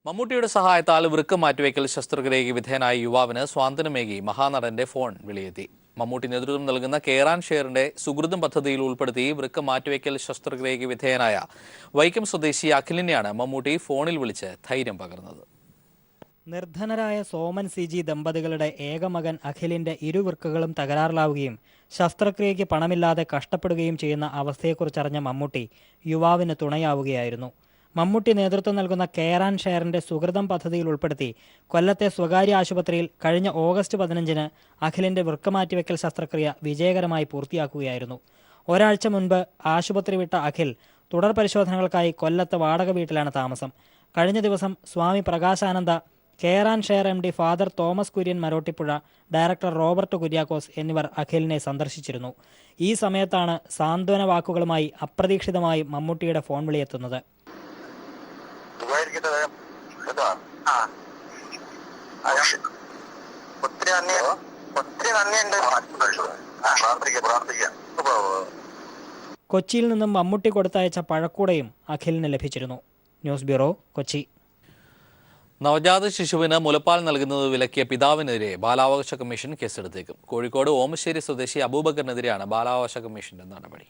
മമ്മൂട്ടിയുടെ സഹായത്താൽ വൃക്ക മാറ്റിവെക്കൽ ശസ്ത്രക്രിയയ്ക്ക് വിധേയനായ യുവാവിന് സ്വാന്തനമേകി മഹാനടന്റെ ഫോൺ വിളിയെത്തി. മമ്മൂട്ടി നേതൃത്വം നൽകുന്ന കെയർ ആൻഡ് ഷെയറിന്റെ സുഹൃതം പദ്ധതിയിൽ ഉൾപ്പെടുത്തി വൃക്ക മാറ്റിവെക്കൽ ശസ്ത്രക്രിയയ്ക്ക് വിധേയനായ വൈക്കം സ്വദേശി അഖിലിനെയാണ് മമ്മൂട്ടി ഫോണിൽ വിളിച്ച് ധൈര്യം പകർന്നത്. നിർധനരായ സോമൻ CG ദമ്പതികളുടെ ഏകമകൻ അഖിലിന്റെ ഇരുവൃക്കകളും തകരാറിലാവുകയും ശസ്ത്രക്രിയയ്ക്ക് പണമില്ലാതെ കഷ്ടപ്പെടുകയും ചെയ്യുന്ന അവസ്ഥയെക്കുറിച്ചറിഞ്ഞ മമ്മൂട്ടി യുവാവിന് തുണയാവുകയായിരുന്നു. മമ്മൂട്ടി നേതൃത്വം നൽകുന്ന കെയർ ആൻഡ് ഷെയറിന്റെ സുഹൃതം പദ്ധതിയിൽ ഉൾപ്പെടുത്തി കൊല്ലത്തെ സ്വകാര്യ ആശുപത്രിയിൽ കഴിഞ്ഞ ഓഗസ്റ്റ് 15-ന് അഖിലിന്റെ വൃക്ക മാറ്റിവെക്കൽ ശസ്ത്രക്രിയ വിജയകരമായി പൂർത്തിയാക്കുകയായിരുന്നു. ഒരാഴ്ച മുൻപ് ആശുപത്രി വിട്ട അഖിൽ തുടർ പരിശോധനകൾക്കായി കൊല്ലത്തെ വാടക വീട്ടിലാണ് താമസം. കഴിഞ്ഞ ദിവസം Swami Prakashananda, care and share MD father Thomas Kurian Marottippuzha, director Robert Kuriakose എന്നിവർ അഖിലിനെ സന്ദർശിച്ചിരുന്നു. ഈ സമയത്താണ് സാന്ത്വന വാക്കുകളുമായി അപ്രതീക്ഷിതമായി മമ്മൂട്ടിയുടെ ഫോൺ വിളിയെത്തുന്നത്. കൊച്ചിയിൽ നിന്നും മമ്മൂട്ടി കൊടുത്തയച്ച പഴക്കൂടയും അഖിലിന് ലഭിച്ചിരുന്നു. News bureau, Kochi. നവജാത ശിശുവിന് മുലപ്പാൽ നൽകുന്നത് വിലക്കിയ പിതാവിനെതിരെ ബാലാവകാശ കമ്മീഷൻ കേസെടുത്തേക്കും. കോഴിക്കോട് ഓമശ്ശേരി സ്വദേശി അബൂബക്കറിനെതിരെയാണ് ബാലാവകാശ കമ്മീഷന്റെ നടപടി.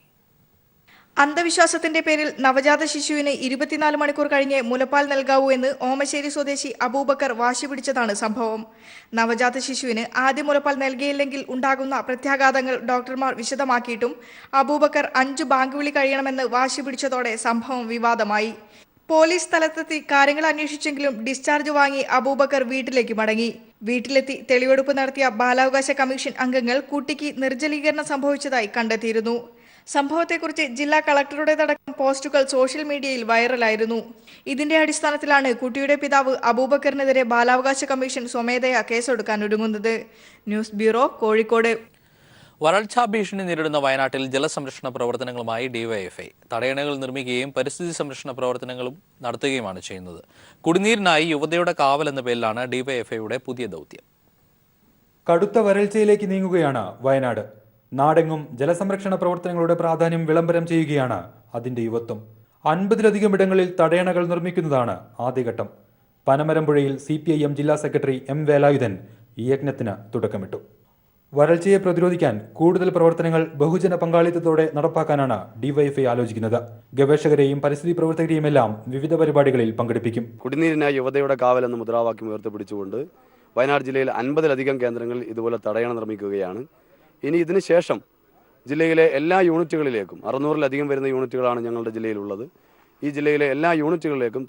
അന്ധവിശ്വാസത്തിന്റെ പേരിൽ നവജാത ശിശുവിന് 24 മണിക്കൂർ കഴിഞ്ഞ് മുലപ്പാൽ നൽകാവൂ എന്ന് ഓമശ്ശേരി സ്വദേശി അബൂബക്കർ വാശി പിടിച്ചതാണ് സംഭവം. നവജാത ശിശുവിന് ആദ്യ മുലപ്പാൽ നൽകിയില്ലെങ്കിൽ ഉണ്ടാകുന്ന പ്രത്യാഘാതങ്ങൾ ഡോക്ടർമാർ വിശദമാക്കിയിട്ടും അബൂബക്കർ 5 ബാങ്ക് വിളി കഴിയണമെന്ന് വാശി പിടിച്ചതോടെ സംഭവം വിവാദമായി. പോലീസ് സ്ഥലത്തെത്തി കാര്യങ്ങൾ അന്വേഷിച്ചെങ്കിലും ഡിസ്ചാർജ് വാങ്ങി അബൂബക്കർ വീട്ടിലേക്ക് മടങ്ങി. വീട്ടിലെത്തി തെളിവെടുപ്പ് നടത്തിയ ബാലാവകാശ കമ്മീഷൻ അംഗങ്ങൾ കുട്ടിക്ക് നിർജ്ജലീകരണം സംഭവിച്ചതായി കണ്ടെത്തിയിരുന്നു. സംഭവത്തെക്കുറിച്ച് ജില്ലാ കളക്ടറുടേതടക്കം പോസ്റ്റുകൾ സോഷ്യൽ മീഡിയയിൽ വൈറലായിരുന്നു. ഇതിന്റെ അടിസ്ഥാനത്തിലാണ് കുട്ടിയുടെ പിതാവ് അബൂബക്കറിനെതിരെ ബാലാവകാശ കമ്മീഷൻ സ്വമേധയാ കേസെടുക്കാനൊരുങ്ങുന്നത്. News bureau, Kozhikode. വരൾച്ചാ ഭീഷണി നേരിടുന്ന വയനാട്ടിൽ ജലസംരക്ഷണ പ്രവർത്തനങ്ങളുമായി ഡിവൈഎഫ്ഐ തടയണകൾ നിർമ്മിക്കുകയും പരിസ്ഥിതി സംരക്ഷണ പ്രവർത്തനങ്ങളും നടത്തുകയുമാണ് ചെയ്യുന്നത്. കുടിനീരിനായി യുവതയുടെ കാവൽ എന്ന പേരിലാണ് ഡിവൈഎഫ്ഐയുടെ പുതിയ ദൗത്യം. കടുത്ത വരൾച്ചയിലേക്ക് നീങ്ങുകയാണ് വയനാട്. നാടെങ്ങും ജലസംരക്ഷണ പ്രവർത്തനങ്ങളുടെ പ്രാധാന്യം വിളംബരം ചെയ്യുകയാണ് അതിന്റെ യുവത്വം. 50-ലധികം ഇടങ്ങളിൽ തടയണകൾ നിർമ്മിക്കുന്നതാണ് ആദ്യഘട്ടം. പനമരമ്പുഴയിൽ CPIM ജില്ലാ സെക്രട്ടറി M വേലായുധൻ ഈ യജ്ഞത്തിന് തുടക്കമിട്ടു. വരൾച്ചയെ പ്രതിരോധിക്കാൻ കൂടുതൽ പ്രവർത്തനങ്ങൾ ബഹുജന പങ്കാളിത്തത്തോടെ നടപ്പാക്കാനാണ് ഡിവൈഎഫ്ഐ ആലോചിക്കുന്നത്. ഗവേഷകരെയും പരിസ്ഥിതി പ്രവർത്തകരെയുമെല്ലാം വിവിധ പരിപാടികളിൽ പങ്കെടുപ്പിക്കും. കുടിനീരിനായി യുവതയുടെ കാവൽ എന്ന മുദ്രാവാക്യം ഉയർത്തിപ്പിടിച്ചുകൊണ്ട് വയനാട് ജില്ലയിൽ 50-ലധികം കേന്ദ്രങ്ങളിൽ ഇതുപോലെ തടയണ നിർമ്മിക്കുകയാണ്. ഇനി ഇതിന് ശേഷം ജില്ലയിലെ എല്ലാ യൂണിറ്റുകളിലേക്കും 600-ലധികം വരുന്ന യൂണിറ്റുകളാണ് ഞങ്ങളുടെ ജില്ലയിലുള്ളത്. ഈ ജില്ലയിലെ എല്ലാ യൂണിറ്റുകളിലേക്കും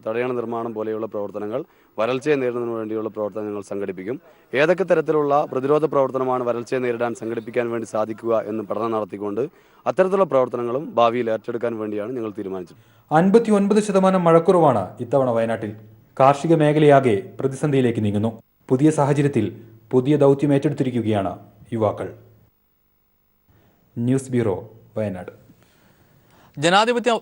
തടയണ നിർമ്മാണം പോലെയുള്ള പ്രവർത്തനങ്ങൾ, വരൾച്ചയെ നേരിടുന്നതിന് വേണ്ടിയുള്ള പ്രവർത്തനങ്ങൾ സംഘടിപ്പിക്കും. ഏതൊക്കെ തരത്തിലുള്ള പ്രതിരോധ പ്രവർത്തനമാണ് വരൾച്ചയെ നേരിടാൻ സംഘടിപ്പിക്കാൻ വേണ്ടി സാധിക്കുക എന്ന് പഠനം നടത്തിക്കൊണ്ട് അത്തരത്തിലുള്ള പ്രവർത്തനങ്ങളും ഭാവിയിൽ ഏറ്റെടുക്കാൻ വേണ്ടിയാണ് ഞങ്ങൾ തീരുമാനിച്ചത്. 59% മഴക്കുറവാണ് ഇത്തവണ വയനാട്ടിൽ. കാർഷിക മേഖലയാകെ പ്രതിസന്ധിയിലേക്ക് നീങ്ങുന്നു. പുതിയ സാഹചര്യത്തിൽ പുതിയ ദൗത്യം ഏറ്റെടുത്തിരിക്കുകയാണ് യുവാക്കൾ. News bureau, Wayanad. ജനാധിപത്യ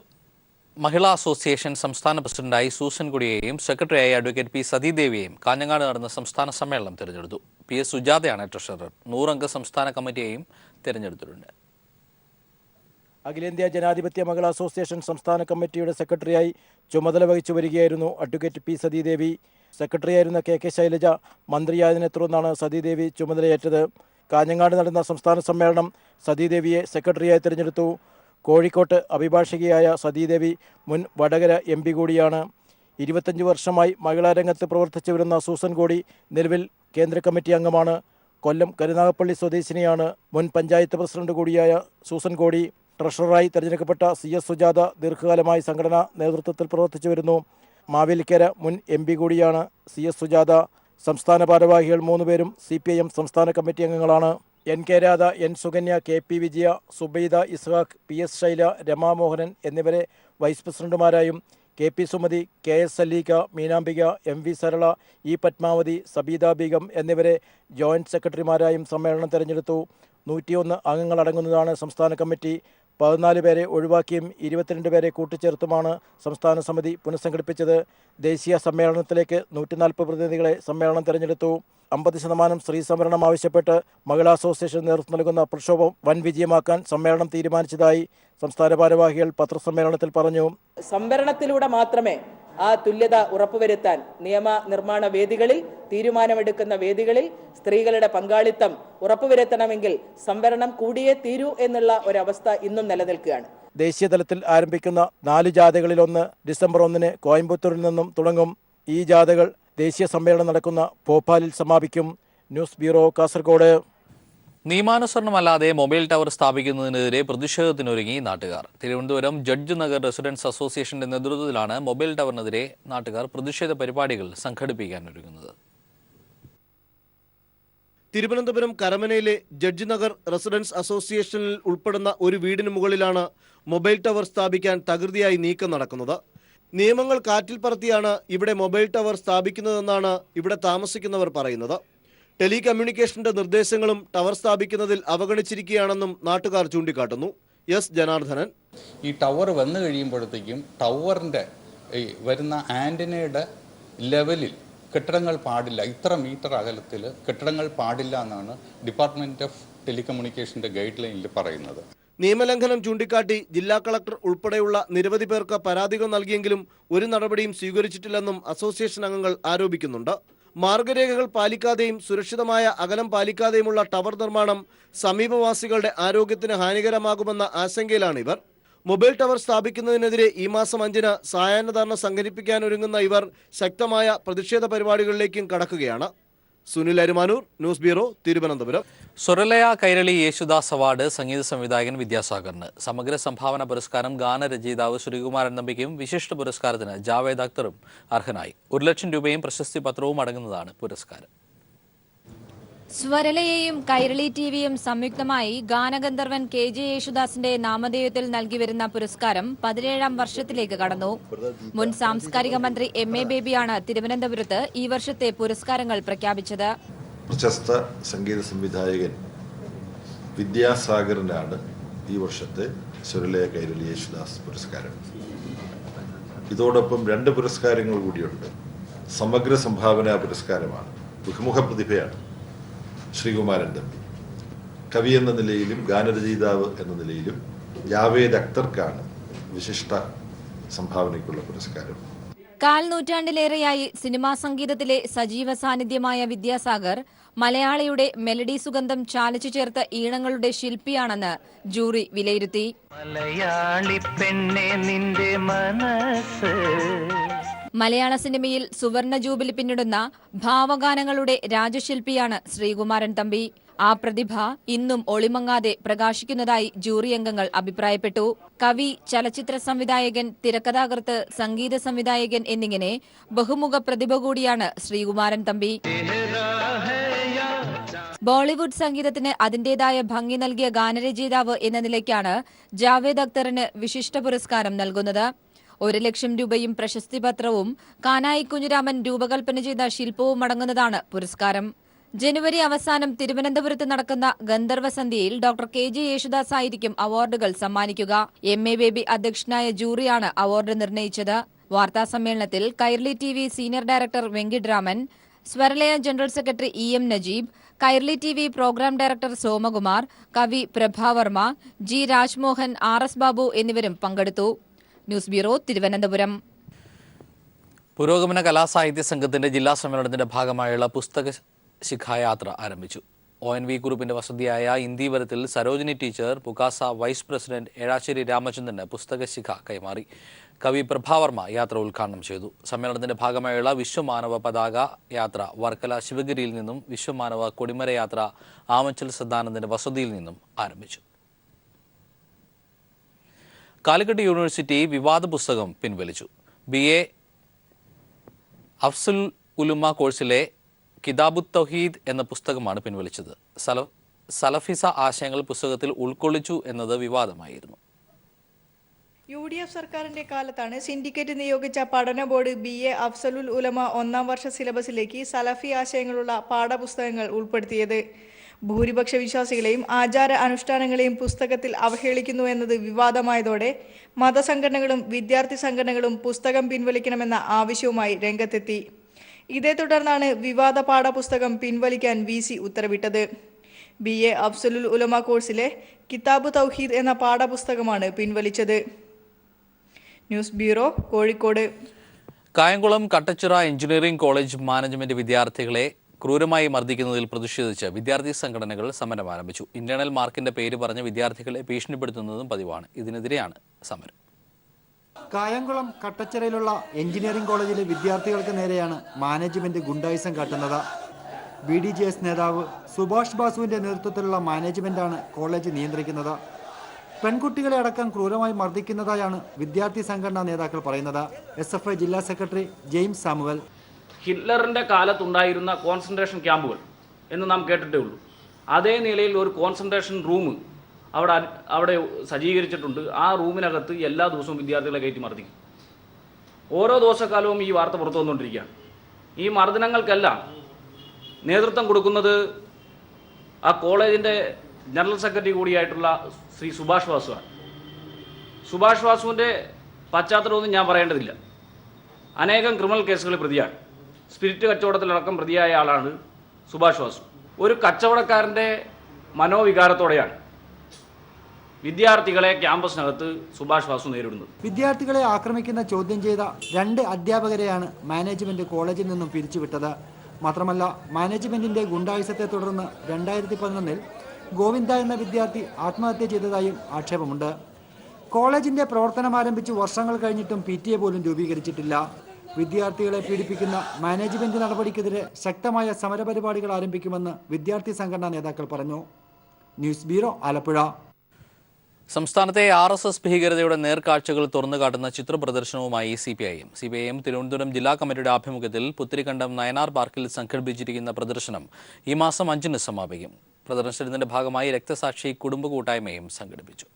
മഹിളാ അസോസിയേഷൻ സംസ്ഥാന പ്രസിഡന്റായി സൂസൻ കൊടിയെയും സെക്രട്ടറിയായി അഡ്വക്കേറ്റ് P സതീദേവിയെയും കാഞ്ഞങ്ങാട് നടന്ന സംസ്ഥാന സമ്മേളനം തിരഞ്ഞെടുത്തു. PS സുജാതയാണ് treasurer. 100 അംഗ സംസ്ഥാന കമ്മിറ്റിയെയും തിരഞ്ഞെടുത്തിട്ടുണ്ട്. അഖിലേന്ത്യാ ജനാധിപത്യ മഹിളാ അസോസിയേഷൻ സംസ്ഥാന കമ്മിറ്റിയുടെ സെക്രട്ടറിയായി ചുമതല വഹിച്ചു വരികയായിരുന്നു അഡ്വക്കേറ്റ് P സതീദേവി. സെക്രട്ടറിയായിരുന്ന KK ശൈലജ മന്ത്രിയായതിനെ തുടർന്നാണ് സതീദേവി ചുമതലയേറ്റത്. കാഞ്ഞങ്ങാട് നടന്ന സംസ്ഥാന സമ്മേളനം സതീദേവിയെ സെക്രട്ടറിയായി തിരഞ്ഞെടുത്തു. കോഴിക്കോട്ട് അഭിഭാഷകയായ സതീദേവി മുൻ വടകര MP കൂടിയാണ്. 25 വർഷമായി മഹിളാ രംഗത്ത് പ്രവർത്തിച്ചു വരുന്ന സൂസൻ കോടി നിലവിൽ കേന്ദ്ര കമ്മിറ്റി അംഗമാണ്. കൊല്ലം കരുനാഗപ്പള്ളി സ്വദേശിനിയാണ്. മുൻ പഞ്ചായത്ത് പ്രസിഡന്റ് കൂടിയായ സൂസൻ കോടി. ട്രഷററായി തിരഞ്ഞെടുക്കപ്പെട്ട CS സുജാത ദീർഘകാലമായി സംഘടനാ നേതൃത്വത്തിൽ പ്രവർത്തിച്ചു വരുന്നു. മാവേലിക്കര മുൻ MP കൂടിയാണ് CS സുജാത. സംസ്ഥാന ഭാരവാഹികൾ 3 പേരും CPIM സംസ്ഥാന കമ്മിറ്റി അംഗങ്ങളാണ്. NK Radha, N Sukanya, KP വിജയ, സുബൈദ ഇസ്ഹാഖ്, PS ശൈല, രമാമോഹനൻ എന്നിവരെ വൈസ് പ്രസിഡന്റുമാരായും KP Sumathi, KS Saleeka, Meenambika, MV Sarala, E Padmavathi, Sabeeda Begum എന്നിവരെ ജോയിന്റ് സെക്രട്ടറിമാരായും സമ്മേളനം തെരഞ്ഞെടുത്തു. 101 അംഗങ്ങളടങ്ങുന്നതാണ് സംസ്ഥാന കമ്മിറ്റി. 14 പേരെ ഒഴിവാക്കിയും 22 പേരെ കൂട്ടിച്ചേർത്തുമാണ് സംസ്ഥാന സമിതി പുനഃസംഘടിപ്പിച്ചത്. ദേശീയ സമ്മേളനത്തിലേക്ക് 140 പ്രതിനിധികളെ സമ്മേളനം തെരഞ്ഞെടുത്തു. 50% സ്ത്രീ സംവരണം ആവശ്യപ്പെട്ട് മഹിളാ അസോസിയേഷൻ നേതൃത്വം നൽകുന്ന പ്രക്ഷോഭം വൻ വിജയമാക്കാൻ സമ്മേളനം തീരുമാനിച്ചതായി സംസ്ഥാന ഭാരവാഹികൾ പത്രസമ്മേളനത്തിൽ പറഞ്ഞു. സംവരണത്തിലൂടെ മാത്രമേ ആ തുല്യത ഉറപ്പുവരുത്താൻ നിയമ നിർമ്മാണ വേദികളിൽ, തീരുമാനമെടുക്കുന്ന വേദികളിൽ സ്ത്രീകളുടെ പങ്കാളിത്തം ഉറപ്പുവരുത്തണമെങ്കിൽ സംവരണം കൂടിയേ തീരൂ എന്നുള്ള ഒരവസ്ഥ ഇന്നും നിലനിൽക്കുകയാണ്. ദേശീയതലത്തിൽ ആരംഭിക്കുന്ന 4 ജാഥകളിലൊന്ന് ഡിസംബർ 1 കോയമ്പത്തൂരിൽ നിന്നും തുടങ്ങും. ഈ ജാഥകൾ ദേശീയ സമ്മേളനം നടക്കുന്ന ഭോപ്പാലിൽ സമാപിക്കും. News bureau, Kasaragod. നിയമാനുസരണമല്ലാതെ മൊബൈൽ ടവർ സ്ഥാപിക്കുന്നതിനെതിരെ പ്രതിഷേധത്തിനൊരുങ്ങി നാട്ടുകാർ. തിരുവനന്തപുരം ജഡ്ജ് നഗർ റെസിഡൻസ് അസോസിയേഷന്റെ നേതൃത്വത്തിലാണ് മൊബൈൽ ടവറിനെതിരെ നാട്ടുകാർ പ്രതിഷേധ പരിപാടികൾ സംഘടിപ്പിക്കാനൊരുങ്ങുന്നത്. തിരുവനന്തപുരം കരമനയിലെ ജഡ്ജ് നഗർ റെസിഡൻസ് അസോസിയേഷനിൽ ഉൾപ്പെടുന്ന ഒരു വീടിന് മുകളിലാണ് മൊബൈൽ ടവർ സ്ഥാപിക്കാൻ തകൃതിയായി നീക്കം നടക്കുന്നത്. നിയമങ്ങൾ കാറ്റിൽ പറത്തിയാണ് ഇവിടെ മൊബൈൽ ടവർ സ്ഥാപിക്കുന്നതെന്നാണ് ഇവിടെ താമസിക്കുന്നവർ പറയുന്നത്. ടെലികമ്മ്യൂണിക്കേഷന്റെ നിർദ്ദേശങ്ങളും ടവർ സ്ഥാപിക്കുന്നതിൽ അവഗണിച്ചിരിക്കുകയാണെന്നും നാട്ടുകാർ ചൂണ്ടിക്കാട്ടുന്നു. എസ് ജനാർദ്ദനൻ. ഈ ടവർ വന്നു കഴിയുമ്പോഴത്തേക്കും ടവറിൻ്റെ വരുന്ന ആൻറ്റിനയുടെ ലെവലിൽ കെട്ടിടങ്ങൾ പാടില്ല, ഇത്ര മീറ്റർ അകലത്തിൽ കെട്ടിടങ്ങൾ പാടില്ല എന്നാണ് ഡിപ്പാർട്ട്മെൻറ്റ് ഓഫ് ടെലികമ്മ്യൂണിക്കേഷൻ്റെ ഗൈഡ് ലൈനിൽ പറയുന്നത്. നിയമലംഘനം ചൂണ്ടിക്കാട്ടി ജില്ലാ കളക്ടർ ഉൾപ്പെടെയുള്ള നിരവധി പേർക്ക് പരാതികൾ നൽകിയെങ്കിലും ഒരു നടപടിയും സ്വീകരിച്ചിട്ടില്ലെന്നും അസോസിയേഷൻ അംഗങ്ങൾ ആരോപിക്കുന്നുണ്ട്. മാർഗരേഖകൾ പാലിക്കാതെയും സുരക്ഷിതമായ അകലം പാലിക്കാതെയുമുള്ള ടവർ നിർമ്മാണം സമീപവാസികളുടെ ആരോഗ്യത്തിന് ഹാനികരമാകുമെന്ന ആശങ്കയിലാണ് ഇവർ. മൊബൈൽ ടവർ സ്ഥാപിക്കുന്നതിനെതിരെ ഈ മാസം 5 സായാഹ്ന ധർണ സംഘടിപ്പിക്കാനൊരുങ്ങുന്ന ഇവർ ശക്തമായ പ്രതിഷേധ പരിപാടികളിലേക്കും കടക്കുകയാണ്. Sunil Arumanoor, news bureau, Thiruvananthapuram. Swaralaya Kairali Yesudas award സംഗീത സംവിധായകൻ വിദ്യാസാഗറിന്. സമഗ്ര സംഭാവന പുരസ്കാരം ഗാനരചയിതാവ് ശ്രീകുമാരൻ തമ്പിക്കും വിശിഷ്ട പുരസ്കാരത്തിന് ജാവേദ് അക്തറും അർഹനായി. 1 ലക്ഷം രൂപയും പ്രശസ്തി പത്രവും അടങ്ങുന്നതാണ് പുരസ്കാരം. സ്വരലയെയും കൈരളി ടിവിയും സംയുക്തമായി ഗാനഗന്ധർവൻ KJ യേശുദാസിന്റെ നാമധേയത്തിൽ നൽകി വരുന്ന പുരസ്കാരം 17ാം വർഷത്തിലേക്ക് കടന്നു. മുൻ സാംസ്കാരിക മന്ത്രി MA ബേബിയാണ് തിരുവനന്തപുരത്ത് ഈ വർഷത്തെ പുരസ്കാരങ്ങൾ പ്രഖ്യാപിച്ചത്. പ്രശസ്ത സംഗീത സംവിധായകൻ വിദ്യാസാഗറിനാണ് ഈ വർഷത്തെ സ്വരലയ കൈരളി യേശുദാസ് പുരസ്കാരം. ഇതോടൊപ്പം 2 പുരസ്കാരങ്ങൾ കൂടിയുണ്ട്. സമഗ്ര സംഭാവന പുരസ്കാരമാണ്. ബഹുമുഖ പ്രതിഭയാണ് ശ്രീകുമാരൻ തമ്പി. കവി എന്ന നിലയിലും ഗാനരചയിതാവ് എന്ന നിലയിലും ജാവേദ് അക്തർക്കാണ് വിശിഷ്ട സംഭാവനയ്ക്കുള്ള പുരസ്കാരം. 1/4 നൂറ്റാണ്ടിലേറെയായി സിനിമാ സംഗീതത്തിലെ സജീവ സാന്നിധ്യമായ വിദ്യാസാഗർ മലയാളിയുടെ മെലഡി സുഗന്ധം ചാലിച്ചു ചേർത്ത ഈണങ്ങളുടെ ശില്പിയാണെന്ന് ജൂറി വിലയിരുത്തി. മലയാള സിനിമയിൽ സുവർണ ജൂബിലി പിന്നിടുന്ന ഭാവഗാനങ്ങളുടെ രാജശില്പിയാണ് ശ്രീകുമാരൻ തമ്പി. ആ പ്രതിഭ ഇന്നും ഒളിമങ്ങാതെ പ്രകാശിക്കുന്നതായി ജൂറി അംഗങ്ങൾ അഭിപ്രായപ്പെട്ടു. കവി, ചലച്ചിത്ര സംവിധായകൻ, തിരക്കഥാകൃത്ത്, സംഗീത സംവിധായകൻ എന്നിങ്ങനെ ബഹുമുഖ പ്രതിഭ കൂടിയാണ് ശ്രീകുമാരൻ തമ്പി. ബോളിവുഡ് സംഗീതത്തിന് അതിന്റേതായ ഭംഗി നൽകിയ ഗാനരചയിതാവ് എന്ന നിലയ്ക്കാണ് ജാവേദ് അക്തറിന് വിശിഷ്ട പുരസ്കാരം നൽകുന്നത്. 1 ലക്ഷം രൂപയും പ്രശസ്തി പത്രവും കാനായി കുഞ്ഞിരാമൻ രൂപകൽപ്പന ചെയ്ത ശില്പവും അടങ്ങുന്നതാണ് പുരസ്കാരം. ജനുവരി അവസാനം തിരുവനന്തപുരത്ത് നടക്കുന്ന ഗന്ധർവസന്ധ്യയിൽ ഡോക്ടർ KJ യേശുദാസ് ആയിരിക്കും അവാർഡുകൾ സമ്മാനിക്കുക. MA ബേബി അധ്യക്ഷനായ ജൂറിയാണ് അവാർഡ് നിർണയിച്ചത്. വാർത്താസമ്മേളനത്തിൽ Kairali TV senior director Venkittaraman, Swaralaya general secretary EM Najeeb, Kairali TV programme director Somakumar, കവി പ്രഭാവർമ്മ, G രാജ്മോഹൻ, RS ബാബു എന്നിവരും പങ്കെടുത്തു. News bureau, Thiruvananthapuram. പുരോഗമന കലാസാഹിത്യ സംഘത്തിന്റെ ജില്ലാ സമ്മേളനത്തിന്റെ ഭാഗമായുള്ള പുസ്തക ശിഖായാത്ര ആരംഭിച്ചു. ONV ഗ്രൂപ്പിന്റെ വസതിയായ ഇന്ദീവരത്തിൽ Sarojini teacher Pukasa vice president Ezhassery രാമചന്ദ്രന് പുസ്തകശിഖ കൈമാറി. കവി പ്രഭാവർമ്മ യാത്ര ഉദ്ഘാടനം ചെയ്തു. സമ്മേളനത്തിന്റെ ഭാഗമായുള്ള വിശ്വമാനവ പതാക യാത്ര വർക്കല ശിവഗിരിയിൽ നിന്നും വിശ്വമാനവ കൊടിമര യാത്ര ആമച്ചൽ സദാനന്ദന്റെ വസതിയിൽ നിന്നും ആരംഭിച്ചു. കാലിക്കറ്റ് യൂണിവേഴ്സിറ്റി വിവാദ പുസ്തകം പിൻവലിച്ചു. BA അഫ്സുൽ ഉലുമ കോഴ്സിലെ കിതാബുത് തൗഹീദ് എന്ന പുസ്തകമാണ് പിൻവലിച്ചത്. സലഫിസ ആശയങ്ങൾ പുസ്തകത്തിൽ ഉൾക്കൊള്ളിച്ചു എന്നത് വിവാദമായിരുന്നു. UDF സർക്കാരിന്റെ കാലത്താണ് സിൻഡിക്കേറ്റ് നിയോഗിച്ച പഠന ബോർഡ് BA അഫ്സലുൽ ഉലമ 1ാം വർഷ സിലബസിലേക്ക് സലഫി ആശയങ്ങളുള്ള പാഠപുസ്തകങ്ങൾ ഉൾപ്പെടുത്തിയത്. ഭൂരിപക്ഷ വിശ്വാസികളെയും ആചാര അനുഷ്ഠാനങ്ങളെയും പുസ്തകത്തിൽ അവഹേളിക്കുന്നു എന്നത് വിവാദമായതോടെ മതസംഘടനകളും വിദ്യാർത്ഥി സംഘടനകളും പുസ്തകം പിൻവലിക്കണമെന്ന ആവശ്യവുമായി രംഗത്തെത്തി. ഇതേ തുടർന്നാണ് വിവാദ പാഠപുസ്തകം പിൻവലിക്കാൻ VC ഉത്തരവിട്ടത്. BA അഫ്സലുൽ ഉലമ കോഴ്സിലെ കിതാബ് തൗഹീദ് എന്ന പാഠപുസ്തകമാണ് പിൻവലിച്ചത്. News bureau, Kozhikode. Kayamkulam Kattachira engineering college management വിദ്യാർത്ഥികളെ ക്രൂരമായി മർദ്ദിക്കുന്നതിൽ പ്രതിഷേധിച്ച് വിദ്യാർത്ഥി സംഘടനകൾ സമരം ആരംഭിച്ചു. ഇന്റേണൽ മാർക്കിന്റെ പേര് പറഞ്ഞ് വിദ്യാർത്ഥികളെ ഭീഷണിപ്പെടുത്തുന്നതും പതിവാണ്. ഇതിനെതിരെയാണ് സമരം. കായംകുളം കട്ടച്ചിറയിലുള്ള എഞ്ചിനീയറിംഗ് കോളേജിലെ വിദ്യാർത്ഥികൾക്ക് നേരെയാണ് മാനേജ്മെന്റ് ഗുണ്ടായിസം കാട്ടുന്നത്. BDJS നേതാവ് സുഭാഷ് ബാസുവിന്റെ നേതൃത്വത്തിലുള്ള മാനേജ്മെന്റാണ് കോളേജ് നിയന്ത്രിക്കുന്നത്. പെൺകുട്ടികളെ അടക്കം ക്രൂരമായി മർദ്ദിക്കുന്നതായാണ് വിദ്യാർത്ഥി സംഘടനാ നേതാക്കൾ പറയുന്നത്. SFI ജില്ലാ സെക്രട്ടറി ജെയിംസ് സാമുവൽ. ഹിറ്റ്ലറിൻ്റെ കാലത്തുണ്ടായിരുന്ന കോൺസെൻട്രേഷൻ ക്യാമ്പുകൾ എന്ന് നാം കേട്ടിട്ടേ ഉള്ളൂ. അതേ നിലയിൽ ഒരു കോൺസെൻട്രേഷൻ റൂം അവിടെ സജ്ജീകരിച്ചിട്ടുണ്ട്. ആ റൂമിനകത്ത് എല്ലാ ദിവസവും വിദ്യാർത്ഥികളെ കയറ്റി മർദ്ദിക്കും. ഓരോ ദിവസക്കാലവും ഈ വാർത്ത പുറത്തു വന്നുകൊണ്ടിരിക്കുകയാണ്. ഈ മർദ്ദനങ്ങൾക്കെല്ലാം നേതൃത്വം കൊടുക്കുന്നത് ആ കോളേജിൻ്റെ ജനറൽ സെക്രട്ടറി കൂടിയായിട്ടുള്ള ശ്രീ സുഭാഷ് വാസുവാണ്. സുഭാഷ് വാസുവിൻ്റെ പശ്ചാത്തലമൊന്നും ഞാൻ പറയേണ്ടതില്ല. അനേകം ക്രിമിനൽ കേസുകളിൽ പ്രതിയാണ്. സ്പിരിറ്റ് കച്ചവടത്തിലടക്കം പ്രതിയായ ആളാണ് സുഭാഷ് വാസു. ഒരു കച്ചവടക്കാരൻ്റെ മനോവികാരത്തോടെയാണ് വിദ്യാർത്ഥികളെ ക്യാമ്പസിനകത്ത് സുഭാഷ് വാസു നേരിടുന്നത്. വിദ്യാർത്ഥികളെ ആക്രമിക്കുന്ന ചോദ്യം ചെയ്ത 2 അധ്യാപകരെയാണ് മാനേജ്മെന്റ് കോളേജിൽ നിന്നും പിരിച്ചുവിട്ടത്. മാത്രമല്ല, മാനേജ്മെന്റിന്റെ ഗുണ്ടായുസത്തെ തുടർന്ന് 2011 ഗോവിന്ദ എന്ന വിദ്യാർത്ഥി ആത്മഹത്യ ചെയ്തതായും ആക്ഷേപമുണ്ട്. കോളേജിന്റെ പ്രവർത്തനം ആരംഭിച്ച് വർഷങ്ങൾ കഴിഞ്ഞിട്ടും PTA പോലും രൂപീകരിച്ചിട്ടില്ല. വിദ്യാർത്ഥികളെ പീഡിപ്പിക്കുന്ന മാനേജ്മെന്റ് നടപടിക്കെതിരെ ശക്തമായ സമരപരിപാടികൾ ആരംഭിക്കുമെന്ന് വിദ്യാർത്ഥി സംഘടനാ നേതാക്കൾ പറഞ്ഞു. News bureau, Alappuzha. സംസ്ഥാനത്തെ RSS ഭീകരതയുടെ നേർക്കാഴ്ചകൾ തുറന്നുകാട്ടുന്ന ചിത്ര പ്രദർശനവുമായി CPIM തിരുവനന്തപുരം ജില്ലാ കമ്മിറ്റിയുടെ ആഭിമുഖ്യത്തിൽ പുത്തിരിക്കണ്ടം നയനാർ പാർക്കിൽ സംഘടിപ്പിച്ചിരിക്കുന്ന പ്രദർശനം ഈ മാസം 5-ന് സമാപിക്കും. പ്രദർശനത്തിന്റെ ഭാഗമായി രക്തസാക്ഷി കുടുംബ കൂട്ടായ്മയും സംഘടിപ്പിച്ചു.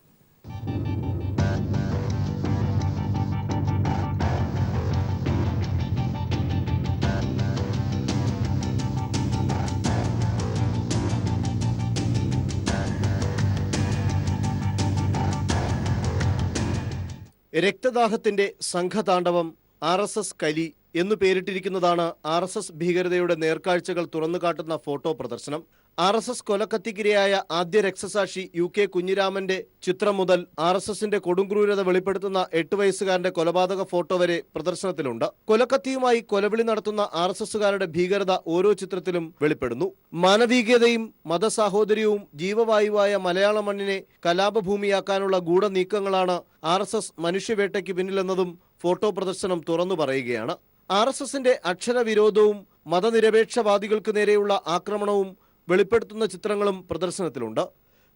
രക്തദാഹത്തിന്റെ സംഘതാണ്ഡവം RSS കലി എന്നു പേരിട്ടിരിക്കുന്നതാണ് RSS ഭീകരതയുടെ നേർക്കാഴ്ചകൾ തുറന്നുകാട്ടുന്ന ഫോട്ടോ പ്രദർശനം. RSS കൊലക്കത്തിക്കിരയായ ആദ്യ രക്തസാക്ഷി UK കുഞ്ഞിരാമന്റെ ചിത്രം മുതൽ RSSന്റെ കൊടുംക്രൂരത വെളിപ്പെടുത്തുന്ന 8 വയസ്സുകാരന്റെ കൊലപാതക ഫോട്ടോ വരെ പ്രദർശനത്തിലുണ്ട്. കൊലക്കത്തിയുമായി കൊലവിളി നടത്തുന്ന RSSകാരുടെ ഭീകരത ഓരോ ചിത്രത്തിലും വെളിപ്പെടുന്നു. മാനവികതയും മതസാഹോദര്യവും ജീവവായുവായ മലയാള മണ്ണിനെ കലാപഭൂമിയാക്കാനുള്ള ഗൂഢനീക്കങ്ങളാണ് RSS മനുഷ്യവേട്ടയ്ക്ക് പിന്നിലെന്നതും ഫോട്ടോ പ്രദർശനം തുറന്നു പറയുകയാണ്. RSSന്റെ അക്ഷരവിരോധവും മതനിരപേക്ഷവാദികൾക്ക് നേരെയുള്ള ആക്രമണവും വെളിപ്പെടുത്തുന്ന ചിത്രങ്ങളും പ്രദർശനത്തിലുണ്ട്.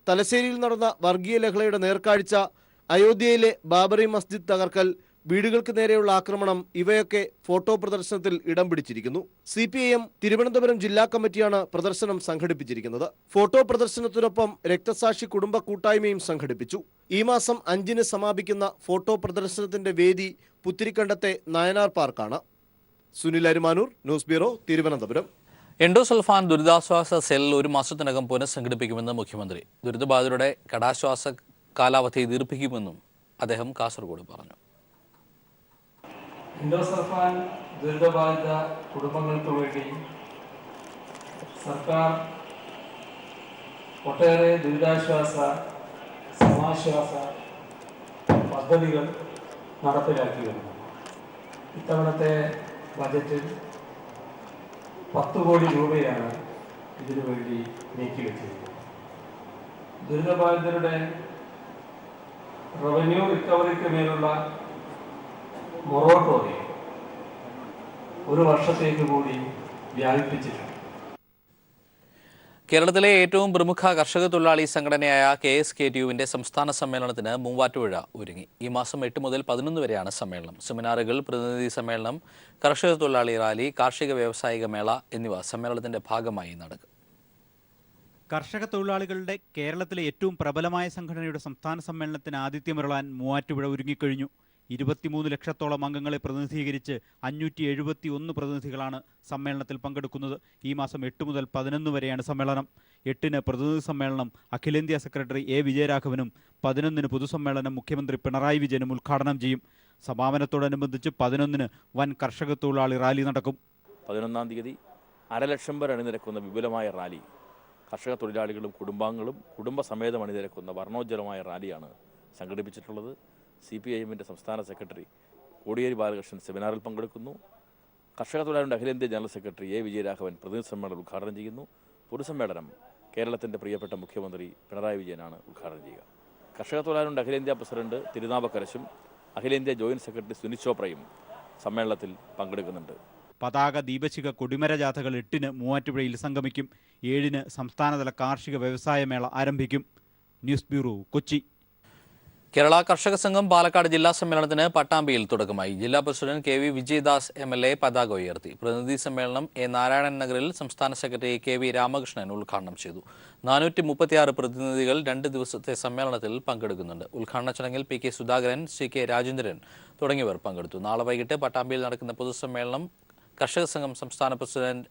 തലശ്ശേരിയിൽ നടന്ന വർഗീയ ലഹളയുടെ നേർക്കാഴ്ച, അയോധ്യയിലെ ബാബറി മസ്ജിദ് തകർക്കൽ, വീടുകൾക്ക് നേരെയുള്ള ആക്രമണം ഇവയൊക്കെ ഫോട്ടോ പ്രദർശനത്തിൽ ഇടം പിടിച്ചിരിക്കുന്നു. CPIM തിരുവനന്തപുരം ജില്ലാ കമ്മിറ്റിയാണ് പ്രദർശനം സംഘടിപ്പിച്ചിരിക്കുന്നത്. ഫോട്ടോ പ്രദർശനത്തിനൊപ്പം രക്തസാക്ഷി കുടുംബ കൂട്ടായ്മയും സംഘടിപ്പിച്ചു. ഈ മാസം 5-ന് സമാപിക്കുന്ന ഫോട്ടോ പ്രദർശനത്തിന്റെ വേദി പുത്തിരിക്കണ്ടത്തെ നയനാർ പാർക്കാണ്. Sunil Arumanoor, news bureau, Thiruvananthapuram. Endosulfan ദുരിതാശ്വാസ സെൽ 1 മാസത്തിനകം പുനഃസംഘടിപ്പിക്കുമെന്ന് മുഖ്യമന്ത്രി. ദുരിതബാധിതരുടെ കടാശ്വാസ കാലാവധി ദീർഘിപ്പിക്കുമെന്നും അദ്ദേഹം കാസർഗോഡ് പറഞ്ഞു. എൻഡോസൾഫാൻ ദുരിതബാധിത കുടുംബങ്ങൾക്ക് വേണ്ടി സർക്കാർ ഒട്ടേറെ ദുരിതാശ്വാസ സമാശ്വാസ പദ്ധതികൾ നടപ്പിലാക്കി വരുന്നു. ഇത്തവണത്തെ ബജറ്റിൽ 10 കോടി രൂപയാണ് ഇതിനു വേണ്ടി നീക്കിവെച്ചിരിക്കുന്നത്. ദുരിതബാധിതരുടെ റവന്യൂ റിക്കവറിക്ക് മേലുള്ള മൊറട്ടോറിയം 1 വർഷത്തേക്ക് കൂടി വ്യാപിപ്പിച്ചിട്ടുണ്ട്. കേരളത്തിലെ ഏറ്റവും പ്രമുഖ കർഷക തൊഴിലാളി സംഘടനയായ KSKTUവിന്റെ സംസ്ഥാന സമ്മേളനത്തിന് മൂവാറ്റുപുഴ ഒരുങ്ങി. ഈ മാസം 8 മുതൽ 11 വരെയാണ് സമ്മേളനം. സെമിനാറുകൾ, പ്രതിനിധി സമ്മേളനം, കർഷക തൊഴിലാളി റാലി, കാർഷിക വ്യാവസായിക മേള എന്നിവ സമ്മേളനത്തിന്റെ ഭാഗമായി നടക്കും. കർഷക തൊഴിലാളികളുടെ കേരളത്തിലെ ഏറ്റവും പ്രബലമായ സംഘടനയുടെ സംസ്ഥാന സമ്മേളനത്തിന് ആതിഥ്യമരുളാൻ മൂവാറ്റുപുഴ ഒരുങ്ങിക്കഴിഞ്ഞു. 23 ലക്ഷത്തോളം അംഗങ്ങളെ പ്രതിനിധീകരിച്ച് 571 പ്രതിനിധികളാണ് സമ്മേളനത്തിൽ പങ്കെടുക്കുന്നത്. ഈ മാസം 8 മുതൽ 11 വരെയാണ് സമ്മേളനം. 8-ന് പ്രതിനിധി സമ്മേളനം അഖിലേന്ത്യാ സെക്രട്ടറി A. വിജയരാഘവനും 11-ന് പൊതുസമ്മേളനം മുഖ്യമന്ത്രി പിണറായി വിജയനും ഉദ്ഘാടനം ചെയ്യും. സമാപനത്തോടനുബന്ധിച്ച് 11-ന് വൻ കർഷക തൊഴിലാളി റാലി നടക്കും. 11-ാം തീയതി 1,00,000 പേർ അണിനിരക്കുന്ന വിപുലമായ റാലി, കർഷക തൊഴിലാളികളും കുടുംബാംഗങ്ങളും കുടുംബസമേതം അണിനിരക്കുന്ന വർണ്ണോജ്വലമായ റാലിയാണ് സംഘടിപ്പിച്ചിട്ടുള്ളത്. CPIMന്റെ സംസ്ഥാന സെക്രട്ടറി കോടിയേരി ബാലകൃഷ്ണൻ സെമിനാറിൽ പങ്കെടുക്കുന്നു. കർഷക തൊഴിലാളികളുടെ അഖിലേന്ത്യാ ജനറൽ സെക്രട്ടറി എ വിജയരാഘവൻ പ്രതിനിധി സമ്മേളനം ഉദ്ഘാടനം ചെയ്യുന്നു. പൊതുസമ്മേളനം കേരളത്തിൻ്റെ പ്രിയപ്പെട്ട മുഖ്യമന്ത്രി പിണറായി വിജയനാണ് ഉദ്ഘാടനം ചെയ്യുക. കർഷക തൊഴിലാളികളുടെ അഖിലേന്ത്യാ പ്രസിഡന്റ് തിരുനാവക്കരശും അഖിലേന്ത്യാ ജോയിന്റ് സെക്രട്ടറി സുനിൽ ചോപ്രയും സമ്മേളനത്തിൽ പങ്കെടുക്കുന്നുണ്ട്. പതാക, ദീപശിഖ, കൊടിമര ജാഥകൾ 8-ന് മൂവാറ്റുപുഴയിൽ സംഗമിക്കും. 7-ന് സംസ്ഥാനതല കാർഷിക വ്യവസായ മേള ആരംഭിക്കും. News bureau, Kochi. കേരള കർഷക സംഘം പാലക്കാട് ജില്ലാ സമ്മേളനത്തിന് പട്ടാമ്പിയിൽ തുടക്കമായി. ജില്ലാ president K V Vijayadas MLA പതാക ഉയർത്തി. പ്രതിനിധി സമ്മേളനം എ നാരായണൻ നഗറിൽ സംസ്ഥാന സെക്രട്ടറി KV രാമകൃഷ്ണൻ ഉദ്ഘാടനം ചെയ്തു. 436 പ്രതിനിധികൾ 2 ദിവസത്തെ സമ്മേളനത്തിൽ പങ്കെടുക്കുന്നുണ്ട്. ഉദ്ഘാടന ചടങ്ങിൽ PK സുധാകരൻ, CK രാജേന്ദ്രൻ തുടങ്ങിയവർ പങ്കെടുത്തു. നാളെ വൈകിട്ട് പട്ടാമ്പിയിൽ നടക്കുന്ന പൊതുസമ്മേളനം കർഷക സംഘം സംസ്ഥാന പ്രസിഡന്റ്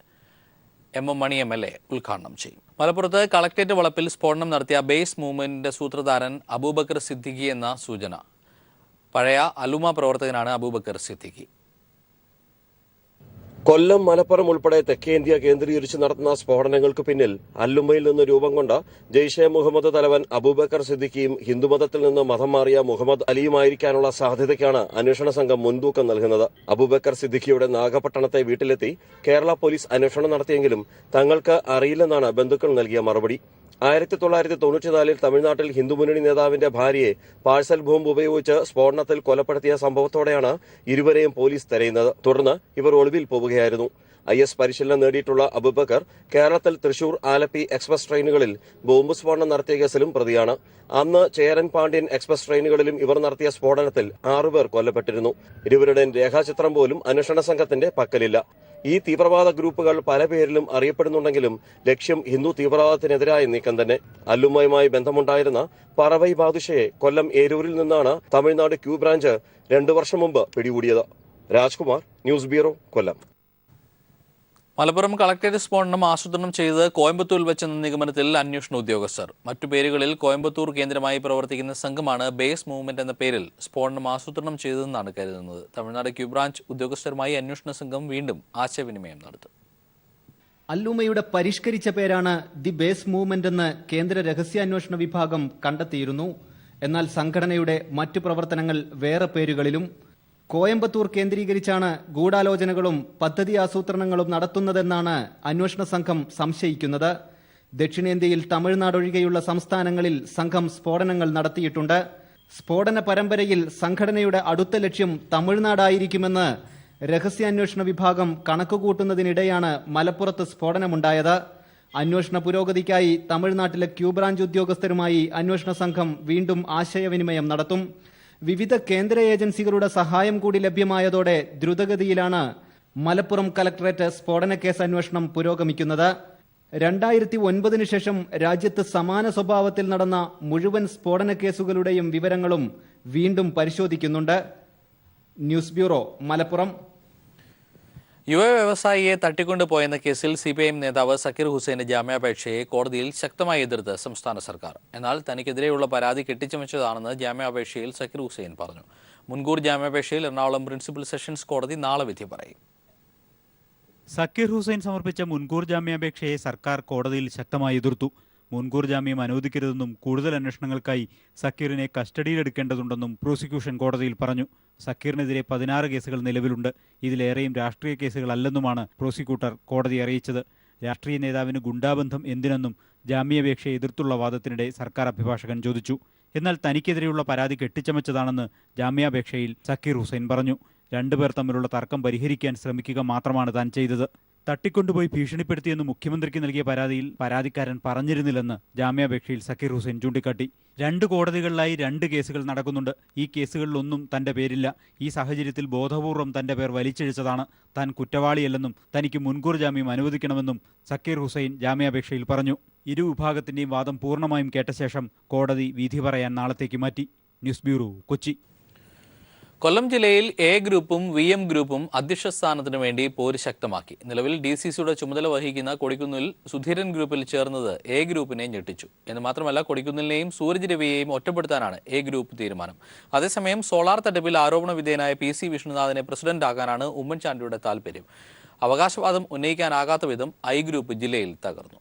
MM മണി MLA ഉദ്ഘാടനം ചെയ്യും. മലപ്പുറത്ത് കളക്ടറേറ്റ് വളപ്പിൽ സ്ഫോടനം നടത്തിയ ബേസ് മൂവ്മെന്റിന്റെ സൂത്രധാരൻ അബൂബക്കർ സിദ്ദിഖി എന്ന സൂചന. പഴയ അലുമ പ്രവർത്തകനാണ് അബൂബക്കർ സിദ്ദിഖി. കൊല്ലം, മലപ്പുറം ഉൾപ്പെടെ തെക്കേ ഇന്ത്യ കേന്ദ്രീകരിച്ച് നടത്തുന്ന സ്ഫോടനങ്ങൾക്ക് പിന്നിൽ അല്ലുമയിൽ നിന്ന് രൂപം കൊണ്ട ജെയ്ഷെ മുഹമ്മദ് തലവൻ അബൂബക്കർ സിദ്ദിഖിയും ഹിന്ദുമതത്തിൽ നിന്ന് മതം മാറിയ മുഹമ്മദ് അലിയുമായിരിക്കാനുള്ള സാധ്യതയ്ക്കാണ് അന്വേഷണ സംഘം മുൻതൂക്കം നൽകുന്നത്. അബൂബക്കർ സിദ്ദിഖിയുടെ നാഗപട്ടണത്തെ വീട്ടിലെത്തി കേരള പോലീസ് അന്വേഷണം നടത്തിയെങ്കിലും തങ്ങൾക്ക് അറിയില്ലെന്നാണ് ബന്ധുക്കൾ നൽകിയ മറുപടി. 1994-ൽ തമിഴ്നാട്ടിൽ ഹിന്ദുമുന്നണി നേതാവിന്റെ ഭാര്യയെ പാഴ്സൽ ബോംബ് ഉപയോഗിച്ച് സ്ഫോടനത്തിൽ കൊലപ്പെടുത്തിയ സംഭവത്തോടെയാണ് ഇരുവരെയും പോലീസ് തെരയുന്നത്. തുടർന്ന് ഇവർ ഒളിവിൽ പോവുകയായിരുന്നു. IS പരിശീലനം നേടിയിട്ടുള്ള അബൂബക്കർ കേരളത്തിൽ തൃശൂർ, ആലപ്പി എക്സ്പ്രസ് ട്രെയിനുകളിൽ ബോംബ് സ്ഫോടനം നടത്തിയ കേസിലും പ്രതിയാണ്. അന്ന് ചേരൻ, പാണ്ഡ്യൻ എക്സ്പ്രസ് ട്രെയിനുകളിലും ഇവർ നടത്തിയ സ്ഫോടനത്തിൽ 6 പേർ കൊല്ലപ്പെട്ടിരുന്നു. ഇരുവരുടെയും രേഖാചിത്രം പോലും അന്വേഷണ സംഘത്തിന്റെ പക്കലില്ല. ഈ തീവ്രവാദ ഗ്രൂപ്പുകൾ പല പേരിലും അറിയപ്പെടുന്നുണ്ടെങ്കിലും ലക്ഷ്യം ഹിന്ദു തീവ്രവാദത്തിനെതിരായ നീക്കം തന്നെ. അല്ലുമയുമായി ബന്ധമുണ്ടായിരുന്ന പറവൈ ബാദുഷയെ കൊല്ലം ഏരൂരിൽ നിന്നാണ് തമിഴ്നാട് Q ബ്രാഞ്ച് 2 വർഷം മുമ്പ് പിടികൂടിയത്. രാജ്കുമാർ, ന്യൂസ് ബ്യൂറോ, കൊല്ലം. മലപ്പുറം കളക്ടറേറ്റ് സ്ഫോടനം ആസൂത്രണം ചെയ്ത് കോയമ്പത്തൂരിൽ വെച്ചെന്ന നിഗമനത്തിൽ അന്വേഷണ ഉദ്യോഗസ്ഥർ. മറ്റു പേരുകളിൽ കോയമ്പത്തൂർ കേന്ദ്രമായി പ്രവർത്തിക്കുന്ന സംഘമാണ് ബേസ് മൂവ്മെന്റ് എന്ന പേരിൽ സ്ഫോടനം ആസൂത്രണം ചെയ്തതെന്നാണ് കരുതുന്നത്. തമിഴ്നാട് Q ബ്രാഞ്ച് ഉദ്യോഗസ്ഥരുമായി അന്വേഷണ സംഘം വീണ്ടും ആശയവിനിമയം നടത്തും. അല്ലുമയുടെ പരിഷ്കരിച്ച പേരാണ് ദി ബേസ് മൂവ്മെന്റ് എന്ന് കേന്ദ്ര രഹസ്യാന്വേഷണ വിഭാഗം കണ്ടെത്തിയിരുന്നു. എന്നാൽ സംഘടനയുടെ മറ്റു പ്രവർത്തനങ്ങൾ വേറെ പേരുകളിലും. കോയമ്പത്തൂർ കേന്ദ്രീകരിച്ചാണ് ഗൂഢാലോചനകളും പദ്ധതി ആസൂത്രണങ്ങളും നടത്തുന്നതെന്നാണ് അന്വേഷണ സംഘം സംശയിക്കുന്നത്. ദക്ഷിണേന്ത്യയിൽ തമിഴ്നാട് ഒഴികെയുള്ള സംസ്ഥാനങ്ങളിൽ സംഘം സ്ഫോടനങ്ങൾ നടത്തിയിട്ടുണ്ട്. സ്ഫോടന പരമ്പരയിൽ സംഘടനയുടെ അടുത്ത ലക്ഷ്യം തമിഴ്നാടായിരിക്കുമെന്ന് രഹസ്യാന്വേഷണ വിഭാഗം കണക്കുകൂട്ടുന്നതിനിടെയാണ് മലപ്പുറത്ത് സ്ഫോടനമുണ്ടായത്. അന്വേഷണ പുരോഗതിക്കായി തമിഴ്നാട്ടിലെ Q ബ്രാഞ്ച് ഉദ്യോഗസ്ഥരുമായി അന്വേഷണ സംഘം വീണ്ടും ആശയവിനിമയം നടത്തും. വിവിധ കേന്ദ്ര ഏജൻസികളുടെ സഹായം കൂടി ലഭ്യമായതോടെ ദ്രുതഗതിയിലാണ് മലപ്പുറം കലക്ടറേറ്റ് സ്ഫോടന കേസ് അന്വേഷണം പുരോഗമിക്കുന്നത്. 2009 ശേഷം രാജ്യത്ത് സമാന സ്വഭാവത്തിൽ നടന്ന മുഴുവൻ സ്ഫോടന കേസുകളുടെയും വിവരങ്ങളും വീണ്ടും പരിശോധിക്കുന്നുണ്ട്. News bureau, Malappuram. യുവ വ്യവസായിയെ തട്ടിക്കൊണ്ടുപോയെന്ന കേസിൽ CPIM നേതാവ് സക്കീർ ഹുസൈന്റെ ജാമ്യാപേക്ഷയെ കോടതിയിൽ ശക്തമായി എതിർത്ത് സംസ്ഥാന സർക്കാർ. എന്നാൽ തനിക്കെതിരെയുള്ള പരാതി കെട്ടിച്ചമച്ചതാണെന്ന് ജാമ്യാപേക്ഷയിൽ സക്കീർ ഹുസൈൻ പറഞ്ഞു. മുൻകൂർ ജാമ്യാപേക്ഷയിൽ എറണാകുളം പ്രിൻസിപ്പൽ സെഷൻസ് കോടതി നാളെ വിധി പറയും. സക്കീർ ഹുസൈൻ സമർപ്പിച്ച മുൻകൂർ ജാമ്യാപേക്ഷയെ സർക്കാർ കോടതിയിൽ ശക്തമായി എതിർത്തു. മുൻകൂർ ജാമ്യം അനുവദിക്കരുതെന്നും കൂടുതൽ അന്വേഷണങ്ങൾക്കായി സക്കീറിനെ കസ്റ്റഡിയിലെടുക്കേണ്ടതുണ്ടെന്നും പ്രോസിക്യൂഷൻ കോടതിയിൽ പറഞ്ഞു. സക്കീറിനെതിരെ 16 കേസുകൾ നിലവിലുണ്ട്. ഇതിലേറെയും രാഷ്ട്രീയ കേസുകളല്ലെന്നുമാണ് പ്രോസിക്യൂട്ടർ കോടതിയെ അറിയിച്ചത്. രാഷ്ട്രീയ നേതാവിന് ഗുണ്ടാബന്ധം എന്തിനെന്നും ജാമ്യാപേക്ഷയെ എതിർത്തുള്ള വാദത്തിനിടെ സർക്കാർ അഭിഭാഷകൻ ചോദിച്ചു. എന്നാൽ തനിക്കെതിരെയുള്ള പരാതി കെട്ടിച്ചമച്ചതാണെന്ന് ജാമ്യാപേക്ഷയിൽ സക്കീർ ഹുസൈൻ പറഞ്ഞു. 2 പേർ തമ്മിലുള്ള തർക്കം പരിഹരിക്കാൻ ശ്രമിക്കുക മാത്രമാണ് താൻ ചെയ്തത്. തട്ടിക്കൊണ്ടുപോയി ഭീഷണിപ്പെടുത്തിയെന്ന് മുഖ്യമന്ത്രിക്ക് നൽകിയ പരാതിയിൽ പരാതിക്കാരൻ പറഞ്ഞിരുന്നില്ലെന്ന് ജാമ്യാപേക്ഷയിൽ സക്കീർ ഹുസൈൻ ചൂണ്ടിക്കാട്ടി. 2 കോടതികളിലായി 2 കേസുകൾ നടക്കുന്നുണ്ട്. ഈ കേസുകളിലൊന്നും തന്റെ പേരില്ല. ഈ സാഹചര്യത്തിൽ ബോധപൂർവം തന്റെ പേർ വലിച്ചിഴച്ചതാണ്. താൻ കുറ്റവാളിയല്ലെന്നും തനിക്ക് മുൻകൂർ ജാമ്യം അനുവദിക്കണമെന്നും സക്കീർ ഹുസൈൻ ജാമ്യാപേക്ഷയിൽ പറഞ്ഞു. ഇരുവിഭാഗത്തിന്റെയും വാദം പൂർണ്ണമായും കേട്ട ശേഷം കോടതി വിധി പറയാൻ നാളത്തേക്ക് മാറ്റി. News bureau, Kochi. കൊല്ലം ജില്ലയിൽ A ഗ്രൂപ്പും VM ഗ്രൂപ്പും അധ്യക്ഷ സ്ഥാനത്തിനു വേണ്ടി പോര് ശക്തമാക്കി. നിലവിൽ DCCയുടെ ചുമതല വഹിക്കുന്ന കൊടിക്കുന്നിൽ സുധീരൻ ഗ്രൂപ്പിൽ ചേർന്നത് A ഗ്രൂപ്പിനെ ഞെട്ടിച്ചു. എന്ന് മാത്രമല്ല, കൊടിക്കുന്നിലിനെയും സൂരജ് രവിയെയും ഒറ്റപ്പെടുത്താനാണ് A ഗ്രൂപ്പ് തീരുമാനം. അതേസമയം സോളാർ തട്ടിപ്പിൽ ആരോപണ വിധേയനായ PC വിഷ്ണുനാഥിനെ പ്രസിഡന്റാകാനാണ് ഉമ്മൻചാണ്ടിയുടെ താൽപര്യം. അവകാശവാദം ഉന്നയിക്കാനാകാത്ത വിധം I ഗ്രൂപ്പ് ജില്ലയിൽ തകർന്നു.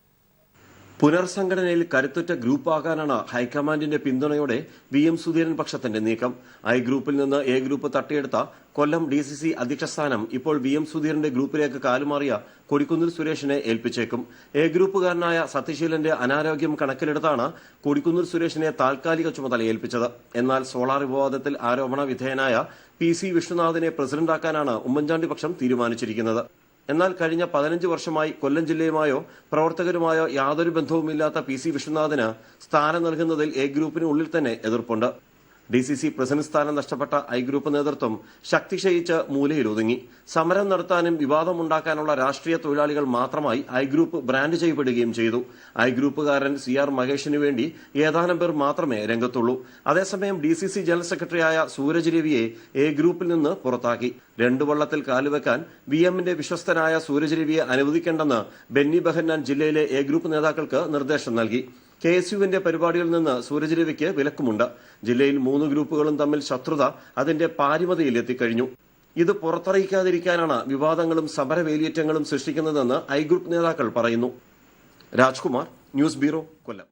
പുനർസംഘടനയിൽ കരുത്തുറ്റ ഗ്രൂപ്പാകാനാണ് ഹൈക്കമാൻഡിന്റെ പിന്തുണയോടെ VM സുധീരൻ പക്ഷത്തിന്റെ നീക്കം. ഐ ഗ്രൂപ്പിൽ നിന്ന് എ ഗ്രൂപ്പ് തട്ടിയെടുത്ത കൊല്ലം DCC അധ്യക്ഷ സ്ഥാനം ഇപ്പോൾ VM സുധീരന്റെ ഗ്രൂപ്പിലേക്ക് കാലുമാറിയ കൊടിക്കുന്നിൽ സുരേഷിനെ ഏൽപ്പിച്ചേക്കും. എ ഗ്രൂപ്പുകാരനായ സത്യശീലന്റെ അനാരോഗ്യം കണക്കിലെടുത്താണ് കൊടിക്കുന്നിൽ സുരേഷിനെ താൽക്കാലിക ചുമതല ഏൽപ്പിച്ചത്. എന്നാൽ സോളാർ വിവാദത്തിൽ ആരോപണ വിധേയനായ PC വിഷ്ണുനാഥിനെ പ്രസിഡന്റാക്കാനാണ് ഉമ്മൻചാണ്ടി പക്ഷം തീരുമാനിച്ചിരിക്കുന്നത്. എന്നാൽ കഴിഞ്ഞ 15 വർഷമായി കൊല്ലം ജില്ലയുമായോ പ്രവർത്തകരുമായോ യാതൊരു ബന്ധവുമില്ലാത്ത PC വിഷ്ണുനാഥിന് സ്ഥാനം നൽകുന്നതിൽ എ ഗ്രൂപ്പിന് ഉള്ളിൽ തന്നെ എതിർപ്പുണ്ട്. DCC പ്രസിഡന്റ് സ്ഥാനം നഷ്ടപ്പെട്ട ഐ ഗ്രൂപ്പ് നേതൃത്വം ശക്തി ക്ഷയിച്ച് മൂലയിലൊതുങ്ങി. സമരം നടത്താനും വിവാദമുണ്ടാക്കാനുള്ള രാഷ്ട്രീയ തൊഴിലാളികൾ മാത്രമായി ഐ ഗ്രൂപ്പ് ബ്രാൻഡ് ചെയ്യപ്പെടുകയും ചെയ്തു. ഐ ഗ്രൂപ്പുകാരൻ CR മഹേഷിനു വേണ്ടി ഏതാനും പേർ മാത്രമേ രംഗത്തുള്ളൂ. അതേസമയം DCC ജനറൽ സെക്രട്ടറിയായ സൂരജ് രവിയെ എ ഗ്രൂപ്പിൽ നിന്ന് പുറത്താക്കി. 2 വള്ളത്തിൽ കാലുവെക്കാൻ VMന്റെ വിശ്വസ്തനായ സൂരജ് രവിയെ അനുവദിക്കേണ്ടെന്ന് ബെന്നി ബെഹന്നാൻ ജില്ലയിലെ എ ഗ്രൂപ്പ് നേതാക്കൾക്ക് നിർദ്ദേശം നൽകി. KSUവിന്റെ പരിപാടികളിൽ നിന്ന് സൂരജ് രവിക്ക് വിലക്കുമുണ്ട്. ജില്ലയിൽ 3 ഗ്രൂപ്പുകളും തമ്മിൽ ശത്രുത അതിന്റെ പാരിമതിയിൽ എത്തിക്കഴിഞ്ഞു. ഇത് പുറത്തറിയിക്കാതിരിക്കാനാണ് വിവാദങ്ങളും സമരവേലിയേറ്റങ്ങളും സൃഷ്ടിക്കുന്നതെന്ന് ഐ ഗ്രൂപ്പ് നേതാക്കൾ പറയുന്നു. രാജ്കുമാർ, ന്യൂസ് ബ്യൂറോ, കൊല്ലം.